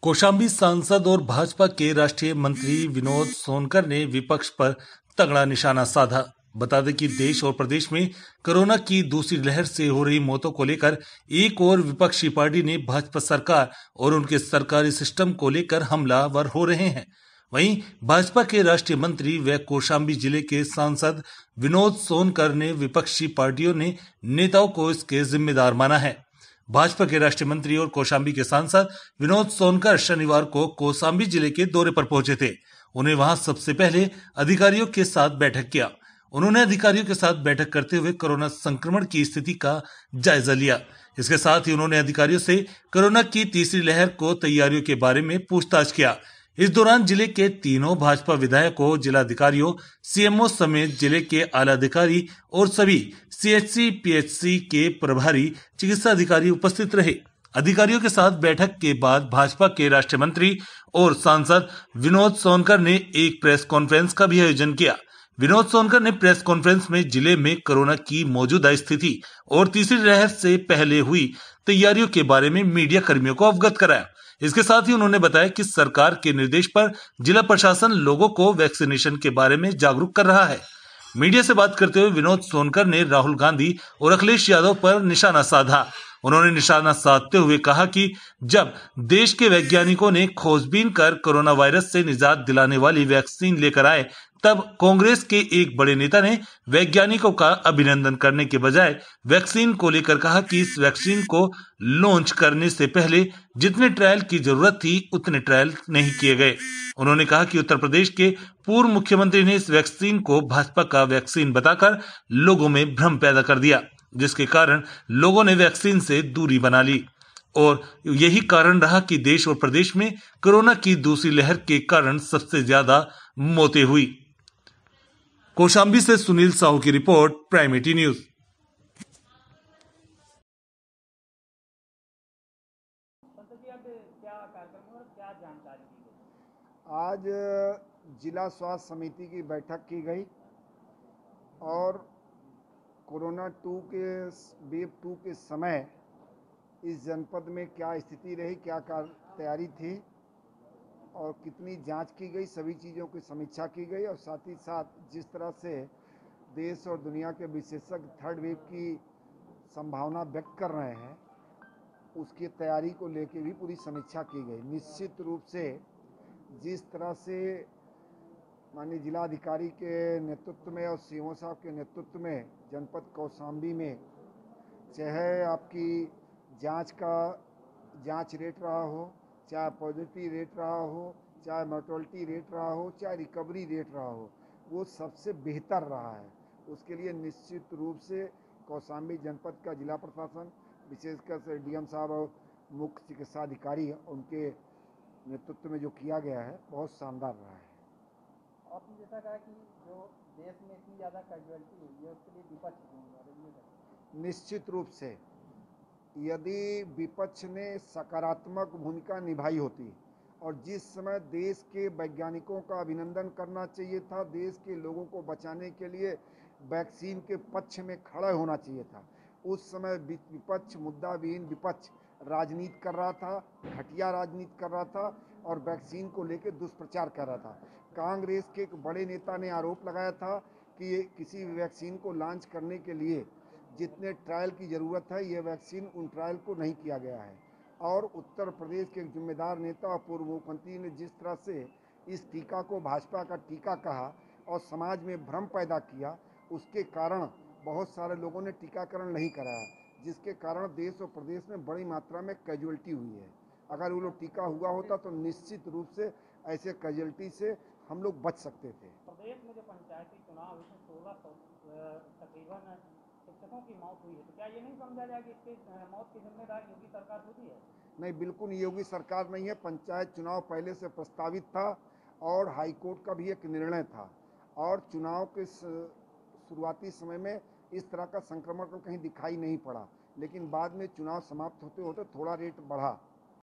कौशाम्बी सांसद और भाजपा के राष्ट्रीय मंत्री विनोद सोनकर ने विपक्ष पर तगड़ा निशाना साधा। बता दें कि देश और प्रदेश में कोरोना की दूसरी लहर से हो रही मौतों को लेकर एक और विपक्षी पार्टी ने भाजपा सरकार और उनके सरकारी सिस्टम को लेकर हमलावर हो रहे हैं। वहीं भाजपा के राष्ट्रीय मंत्री व कौशाम्बी जिले के सांसद विनोद सोनकर ने विपक्षी पार्टियों ने नेताओं को इसके जिम्मेदार माना है। भाजपा के राष्ट्रीय मंत्री और कौशाम्बी के सांसद विनोद सोनकर शनिवार को कौशाम्बी जिले के दौरे पर पहुंचे थे। उन्हें वहां सबसे पहले अधिकारियों के साथ बैठक किया। उन्होंने अधिकारियों के साथ बैठक करते हुए कोरोना संक्रमण की स्थिति का जायजा लिया। इसके साथ ही उन्होंने अधिकारियों से कोरोना की तीसरी लहर को तैयारियों के बारे में पूछताछ किया। इस दौरान जिले के तीनों भाजपा विधायकों, जिलाधिकारियों, सीएमओ समेत जिले के आला अधिकारी और सभी सीएचसी पीएचसी के प्रभारी चिकित्सा अधिकारी उपस्थित रहे। अधिकारियों के साथ बैठक के बाद भाजपा के राष्ट्रीय मंत्री और सांसद विनोद सोनकर ने एक प्रेस कॉन्फ्रेंस का भी आयोजन किया। विनोद सोनकर ने प्रेस कॉन्फ्रेंस में जिले में कोरोना की मौजूदा स्थिति और तीसरी लहर से पहले हुई तैयारियों के बारे में मीडिया कर्मियों को अवगत कराया। इसके साथ ही उन्होंने बताया कि सरकार के निर्देश पर जिला प्रशासन लोगों को वैक्सीनेशन के बारे में जागरूक कर रहा है। मीडिया से बात करते हुए विनोद सोनकर ने राहुल गांधी और अखिलेश यादव पर निशाना साधा। उन्होंने निशाना साधते हुए कहा कि जब देश के वैज्ञानिकों ने खोजबीन कर कोरोना वायरस से निजात दिलाने वाली वैक्सीन लेकर आए, तब कांग्रेस के एक बड़े नेता ने वैज्ञानिकों का अभिनंदन करने के बजाय वैक्सीन को लेकर कहा कि इस वैक्सीन को लॉन्च करने से पहले जितने ट्रायल की जरूरत थी उतने ट्रायल नहीं किए गए। उन्होंने कहा कि उत्तर प्रदेश के पूर्व मुख्यमंत्री ने इस वैक्सीन को भाजपा का वैक्सीन बताकर लोगों में भ्रम पैदा कर दिया, जिसके कारण लोगों ने वैक्सीन से दूरी बना ली और यही कारण रहा कि देश और प्रदेश में कोरोना की दूसरी लहर के कारण सबसे ज्यादा मौतें हुई। कौशाम्बी से सुनील साहू की रिपोर्ट, प्राइम 80 न्यूज। आज जिला स्वास्थ्य समिति की बैठक की गई और कोरोना वेव 2 के समय इस जनपद में क्या स्थिति रही, क्या तैयारी थी और कितनी जांच की गई, सभी चीज़ों की समीक्षा की गई। और साथ ही साथ जिस तरह से देश और दुनिया के विशेषज्ञ थर्ड वेव की संभावना व्यक्त कर रहे हैं, उसकी तैयारी को लेकर भी पूरी समीक्षा की गई। निश्चित रूप से जिस तरह से माननीय जिलाधिकारी के नेतृत्व में और सीएमओ साहब के नेतृत्व में जनपद कौशाम्बी में चाहे आपकी जांच रेट रहा हो, चाहे पॉजिटिव रेट रहा हो, चाहे मोर्टेलिटी रेट रहा हो, चाहे रिकवरी रेट रहा हो, वो सबसे बेहतर रहा है। उसके लिए निश्चित रूप से कौशाम्बी जनपद का जिला प्रशासन, विशेषकर से डीएम साहब और मुख्य चिकित्सा अधिकारी उनके नेतृत्व में जो किया गया है बहुत शानदार रहा है। आपने जैसा कहा कि जो देश में इतनी ज़्यादा कैजुअलिटी हुई है उसके लिए विपक्ष निश्चित रूप से यदि विपक्ष ने सकारात्मक भूमिका निभाई होती और जिस समय देश के वैज्ञानिकों का अभिनंदन करना चाहिए था, देश के लोगों को बचाने के लिए वैक्सीन के पक्ष में खड़ा होना चाहिए था, उस समय विपक्ष मुद्दाविहीन विपक्ष राजनीति कर रहा था, घटिया राजनीति कर रहा था और वैक्सीन को लेकर दुष्प्रचार कर रहा था। कांग्रेस के एक बड़े नेता ने आरोप लगाया था कि किसी वैक्सीन को लॉन्च करने के लिए जितने ट्रायल की ज़रूरत है, ये वैक्सीन उन ट्रायल को नहीं किया गया है। और उत्तर प्रदेश के एक जिम्मेदार नेता और पूर्व मुख्यमंत्री ने जिस तरह से इस टीका को भाजपा का टीका कहा और समाज में भ्रम पैदा किया, उसके कारण बहुत सारे लोगों ने टीकाकरण नहीं कराया, जिसके कारण देश और प्रदेश में बड़ी मात्रा में कैजुअलिटी हुई है। अगर वो लोग टीका हुआ होता तो निश्चित रूप से ऐसे कैजुअलिटी से हम लोग बच सकते थे। प्रदेश में जो पंचायती चुनाव हुए 1600 तकरीबन शिक्षकों की मौत हुई है, तो क्या ये नहीं समझा जाए कि इसकी मौत की जिम्मेदार योगी सरकार होती है? नहीं, बिल्कुल योगी सरकार नहीं है। पंचायत चुनाव पहले से प्रस्तावित था और हाईकोर्ट का भी एक निर्णय था और चुनाव के शुरुआती समय में इस तरह का संक्रमण तो कहीं दिखाई नहीं पड़ा, लेकिन बाद में चुनाव समाप्त होते होते थोड़ा रेट बढ़ा।